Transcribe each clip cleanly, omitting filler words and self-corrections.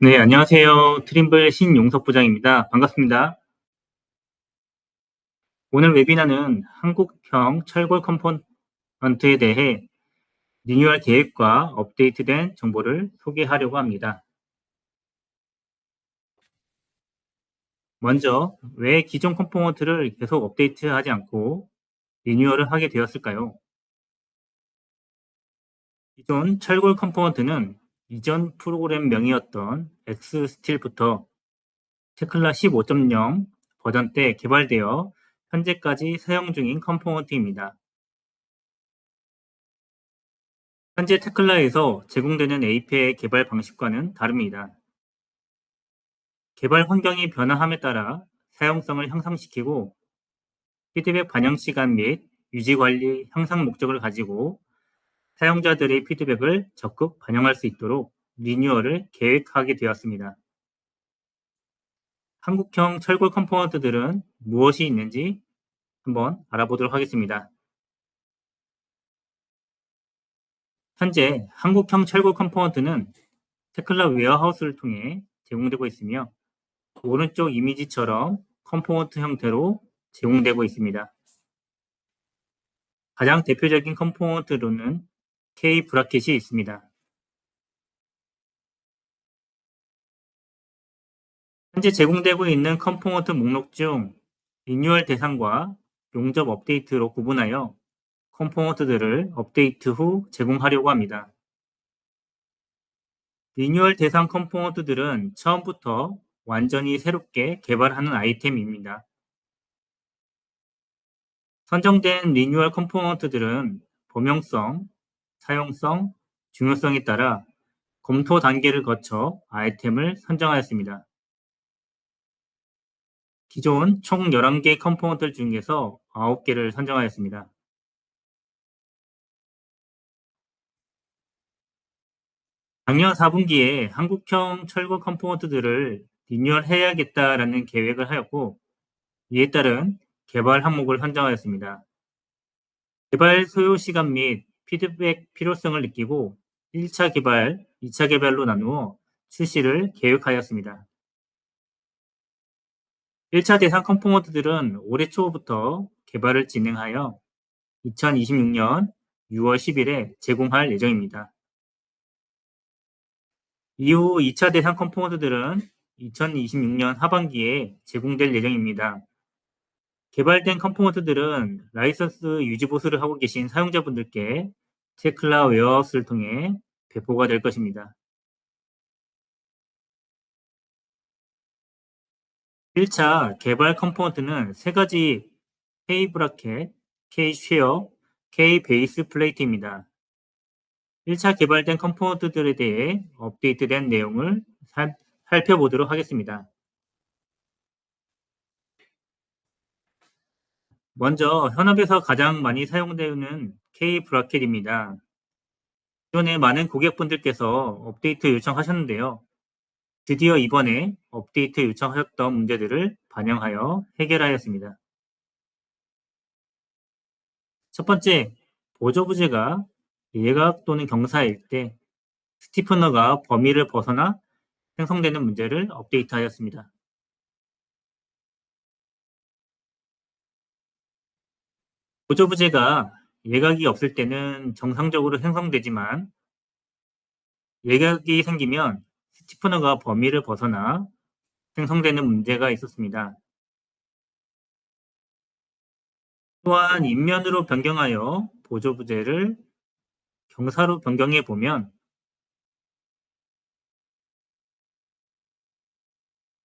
네, 안녕하세요. 트림블 신용석 부장입니다. 반갑습니다. 오늘 웨비나는 한국형 철골 컴포넌트에 대해 리뉴얼 계획과 업데이트된 정보를 소개하려고 합니다. 먼저, 왜 기존 컴포넌트를 계속 업데이트하지 않고 리뉴얼을 하게 되었을까요? 기존 철골 컴포넌트는 이전 프로그램명이었던 엑스스틸부터 테클라 15.0 버전 때 개발되어 현재까지 사용 중인 컴포넌트입니다. 현재 테클라에서 제공되는 API 개발 방식과는 다릅니다. 개발 환경이 변화함에 따라 사용성을 향상시키고 피드백 반영 시간 및 유지 관리 향상 목적을 가지고 사용자들의 피드백을 적극 반영할 수 있도록 리뉴얼을 계획하게 되었습니다. 한국형 철골 컴포넌트들은 무엇이 있는지 한번 알아보도록 하겠습니다. 현재 한국형 철골 컴포넌트는 테클라 웨어하우스를 통해 제공되고 있으며 오른쪽 이미지처럼 컴포넌트 형태로 제공되고 있습니다. 가장 대표적인 컴포넌트로는 K 브라켓이 있습니다. 현재 제공되고 있는 컴포넌트 목록 중 리뉴얼 대상과 용접 업데이트로 구분하여 컴포넌트들을 업데이트 후 제공하려고 합니다. 리뉴얼 대상 컴포넌트들은 처음부터 완전히 새롭게 개발하는 아이템입니다. 선정된 리뉴얼 컴포넌트들은 범용성, 사용성, 중요성에 따라 검토 단계를 거쳐 아이템을 선정하였습니다. 기존 총 11개 컴포넌트 중에서 9개를 선정하였습니다. 작년 4분기에 한국형 철거 컴포넌트들을 리뉴얼해야겠다라는 계획을 하였고 이에 따른 개발 항목을 선정하였습니다. 개발 소요 시간 및 피드백 필요성을 느끼고 1차 개발, 2차 개발로 나누어 출시를 계획하였습니다. 1차 대상 컴포넌트들은 올해 초부터 개발을 진행하여 2026년 6월 10일에 제공할 예정입니다. 이후 2차 대상 컴포넌트들은 2026년 하반기에 제공될 예정입니다. 개발된 컴포넌트들은 라이선스 유지 보수를 하고 계신 사용자분들께 테클라 웨어하우스를 통해 배포가 될 것입니다. 1차 개발 컴포넌트는 3가지 K 브라켓, K 쉐어, K 베이스 플레이트입니다. 1차 개발된 컴포넌트들에 대해 업데이트된 내용을 살펴보도록 하겠습니다. 먼저 현업에서 가장 많이 사용되는 K 브라켓입니다. 기존에 많은 고객분들께서 업데이트 요청하셨는데요. 드디어 이번에 업데이트 요청하셨던 문제들을 반영하여 해결하였습니다. 첫 번째, 보조 부재가 예각 또는 경사일 때 스티프너가 범위를 벗어나 생성되는 문제를 업데이트하였습니다. 보조 부재가 예각이 없을 때는 정상적으로 생성되지만 예각이 생기면 스티프너가 범위를 벗어나 생성되는 문제가 있었습니다. 또한 인면으로 변경하여 보조 부재를 경사로 변경해 보면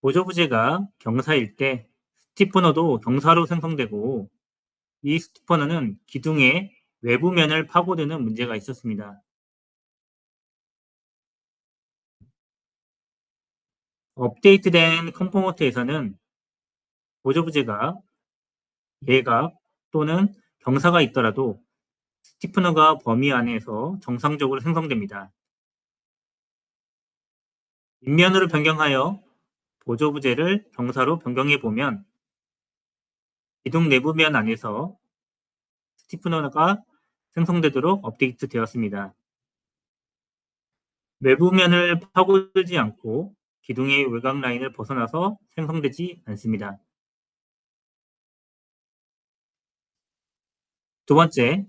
보조 부재가 경사일 때 스티프너도 경사로 생성되고 이 스티퍼너는 기둥의 외부 면을 파고드는 문제가 있었습니다. 업데이트된 컴포넌트에서는 보조 부재가 예각 또는 경사가 있더라도 스티프너가 범위 안에서 정상적으로 생성됩니다. 인면으로 변경하여 보조 부재를 경사로 변경해 보면 기둥 내부면 안에서 스티프너가 생성되도록 업데이트 되었습니다. 외부면을 파고들지 않고 기둥의 외곽 라인을 벗어나서 생성되지 않습니다. 두 번째,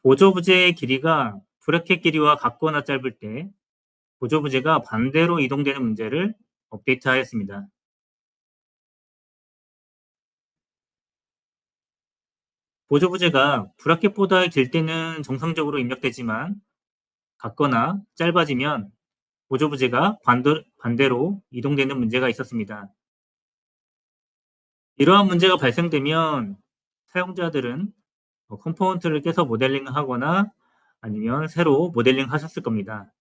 보조부재의 길이가 브래켓 길이와 같거나 짧을 때 보조부재가 반대로 이동되는 문제를 업데이트하였습니다. 보조부재가 브래켓보다 길 때는 정상적으로 입력되지만 같거나 짧아지면 보조부재가 반대로 이동되는 문제가 있었습니다. 이러한 문제가 발생되면 사용자들은 컴포넌트를 깨서 모델링하거나 아니면 새로 모델링 하셨을 겁니다.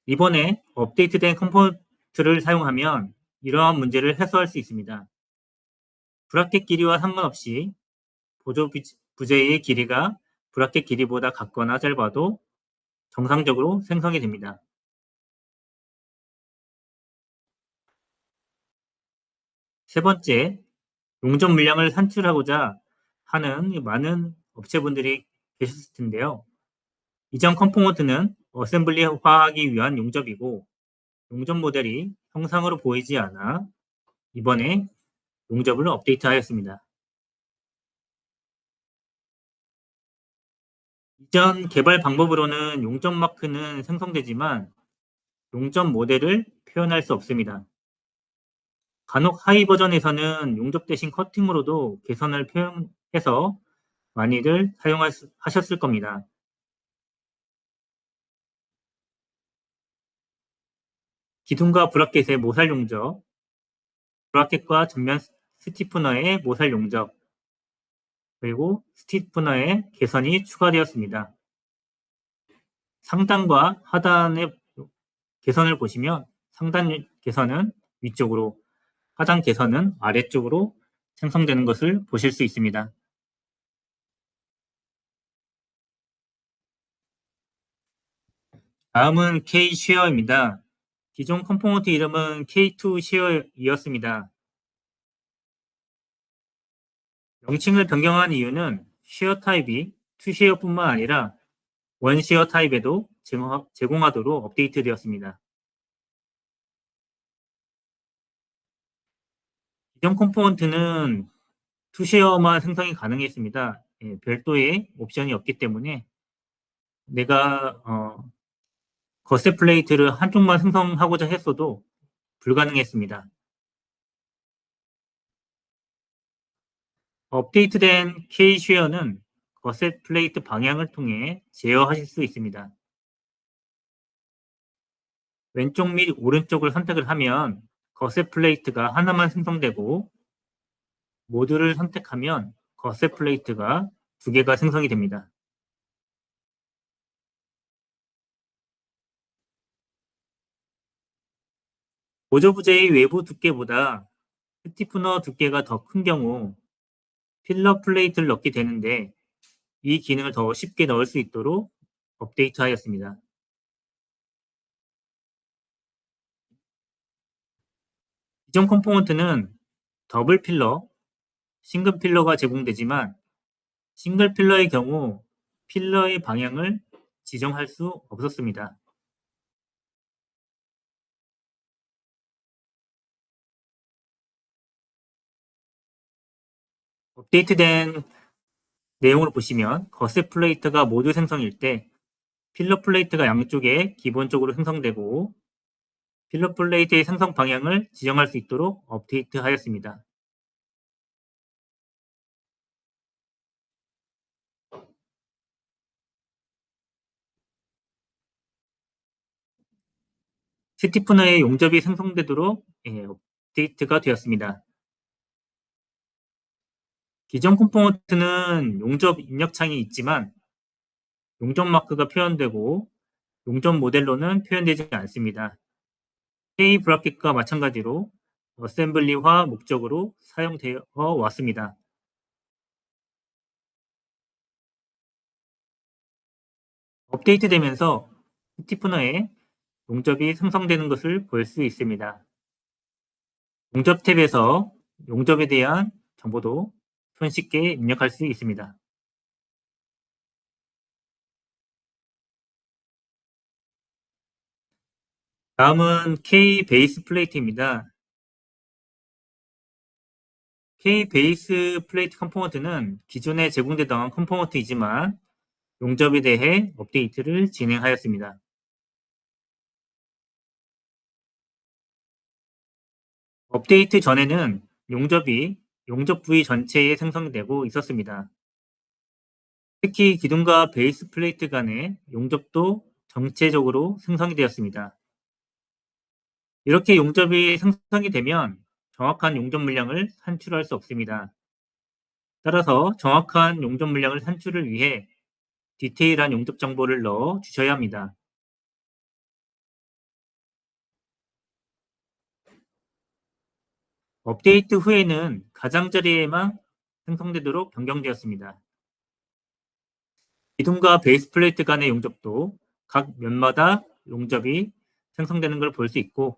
이번에 업데이트된 컴포넌트를 사용하면 이러한 문제를 해소할 수 있습니다. 브라켓 길이와 상관없이 보조 부재의 길이가 브라켓 길이보다 같거나 짧아도 정상적으로 생성이 됩니다. 세 번째, 용접 물량을 산출하고자 하는 많은 업체분들이 계셨을 텐데요. 이전 컴포넌트는 어셈블리화하기 위한 용접이고 용접 모델이 형상으로 보이지 않아 이번에 용접을 업데이트하였습니다. 이전 개발 방법으로는 용접 마크는 생성되지만 용접 모델을 표현할 수 없습니다. 간혹 하이 버전에서는 용접 대신 커팅으로도 개선을 표현해서 많이들 사용하셨을 겁니다. 기둥과 브라켓의 모살 용접, 브라켓과 전면 스티프너의 모살 용접, 그리고 스티프너의 개선이 추가되었습니다. 상단과 하단의 개선을 보시면 상단 개선은 위쪽으로, 하단 개선은 아래쪽으로 생성되는 것을 보실 수 있습니다. 다음은 K 쉐어입니다. 기존 컴포넌트 이름은 K2 쉐어이었습니다. 명칭을 변경한 이유는 쉐어 타입이 2 쉐어뿐만 아니라 1 쉐어 타입에도 제공하도록 업데이트되었습니다. 기존 컴포넌트는 2 쉐어만 생성이 가능했습니다. 별도의 옵션이 없기 때문에 내가 거세 플레이트를 한쪽만 생성하고자 했어도 불가능했습니다. 업데이트된 K-쉐어는 거세 플레이트 방향을 통해 제어하실 수 있습니다. 왼쪽 및 오른쪽을 선택을 하면 거세 플레이트가 하나만 생성되고 모두를 선택하면 거세 플레이트가 2개가 생성이 됩니다. 보조부재의 외부 두께보다 스티프너 두께가 더 큰 경우 필러 플레이트를 넣게 되는데 이 기능을 더 쉽게 넣을 수 있도록 업데이트하였습니다. 기존 컴포넌트는 더블 필러, 싱글 필러가 제공되지만 싱글 필러의 경우 필러의 방향을 지정할 수 없었습니다. 업데이트된 내용을 보시면 거세 플레이트가 모두 생성일 때 필러 플레이트가 양쪽에 기본적으로 생성되고 필러 플레이트의 생성 방향을 지정할 수 있도록 업데이트하였습니다. 스티프너의 용접이 생성되도록 업데이트가 되었습니다. 기존 컴포넌트는 용접 입력창이 있지만 용접 마크가 표현되고 용접 모델로는 표현되지 않습니다. K 브라켓과 마찬가지로 어셈블리화 목적으로 사용되어 왔습니다. 업데이트되면서 스티프너에 용접이 생성되는 것을 볼 수 있습니다. 용접 탭에서 용접에 대한 정보도 손쉽게 입력할 수 있습니다. 다음은 K 베이스 플레이트입니다. K 베이스 플레이트 컴포넌트는 기존에 제공되던 컴포넌트이지만 용접에 대해 업데이트를 진행하였습니다. 업데이트 전에는 용접이 용접 부위 전체에 생성되고 있었습니다. 특히 기둥과 베이스 플레이트 간의 용접도 전체적으로 생성이 되었습니다. 이렇게 용접이 생성이 되면 정확한 용접 물량을 산출할 수 없습니다. 따라서 정확한 용접 물량을 산출을 위해 디테일한 용접 정보를 넣어 주셔야 합니다. 업데이트 후에는 가장자리에만 생성되도록 변경되었습니다. 기둥과 베이스 플레이트 간의 용접도 각 면마다 용접이 생성되는 걸 볼 수 있고,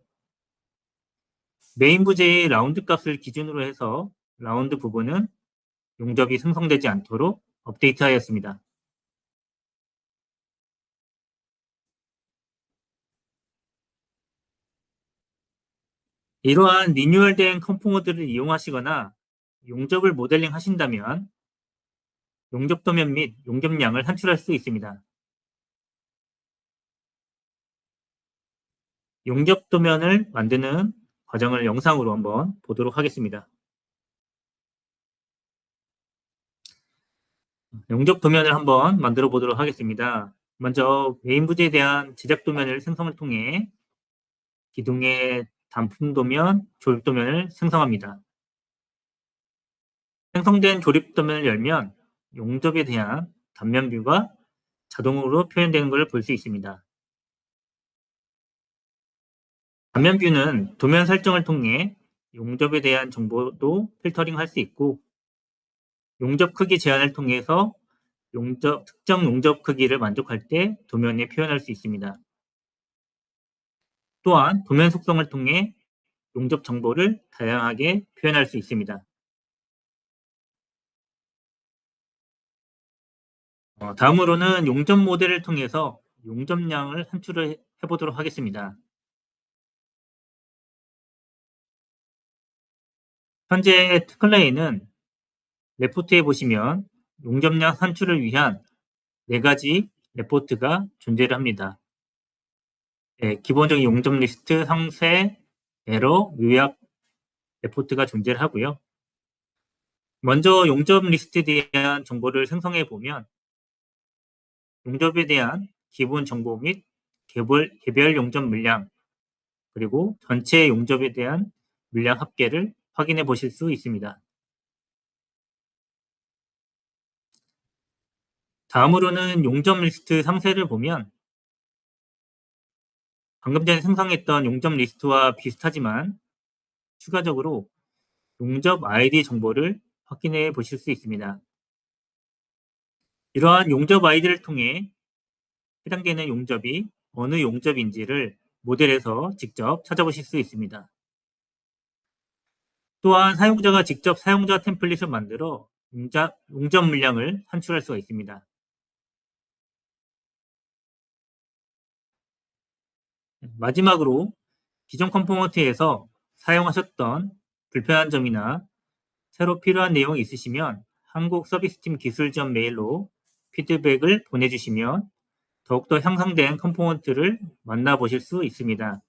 메인 부재의 라운드 값을 기준으로 해서 라운드 부분은 용접이 생성되지 않도록 업데이트하였습니다. 이러한 리뉴얼된 컴포너들을 이용하시거나 용접을 모델링 하신다면 용접 도면 및 용접량을 산출할 수 있습니다. 용접 도면을 만드는 과정을 영상으로 한번 보도록 하겠습니다. 용접 도면을 한번 만들어 보도록 하겠습니다. 먼저 메인 부재에 대한 제작 도면을 생성을 통해 기둥의 단품 도면, 조립 도면을 생성합니다. 생성된 조립 도면을 열면 용접에 대한 단면 뷰가 자동으로 표현되는 것을 볼 수 있습니다. 단면 뷰는 도면 설정을 통해 용접에 대한 정보도 필터링 할 수 있고, 용접 크기 제한을 통해서 특정 용접 크기를 만족할 때 도면에 표현할 수 있습니다. 또한 도면 속성을 통해 용접 정보를 다양하게 표현할 수 있습니다. 다음으로는 용접 모델을 통해서 용접량을 산출을 해보도록 하겠습니다. 현재 클레이는 레포트에 보시면 용접량 산출을 위한 4가지 레포트가 존재를 합니다. 네, 기본적인 용접 리스트, 상세, 에러, 요약 레포트가 존재를 하고요. 먼저 용접 리스트에 대한 정보를 생성해 보면 용접에 대한 기본 정보 및 개별 용접 물량, 그리고 전체 용접에 대한 물량 합계를 확인해 보실 수 있습니다. 다음으로는 용접 리스트 상세를 보면 방금 전에 생성했던 용접 리스트와 비슷하지만 추가적으로 용접 아이디 정보를 확인해 보실 수 있습니다. 이러한 용접 아이디를 통해 해당되는 용접이 어느 용접인지를 모델에서 직접 찾아보실 수 있습니다. 또한 사용자가 직접 사용자 템플릿을 만들어 용접 물량을 산출할 수가 있습니다. 마지막으로 기존 컴포넌트에서 사용하셨던 불편한 점이나 새로 필요한 내용이 있으시면 한국서비스팀 기술점 메일로 피드백을 보내주시면 더욱더 향상된 컴포넌트를 만나보실 수 있습니다.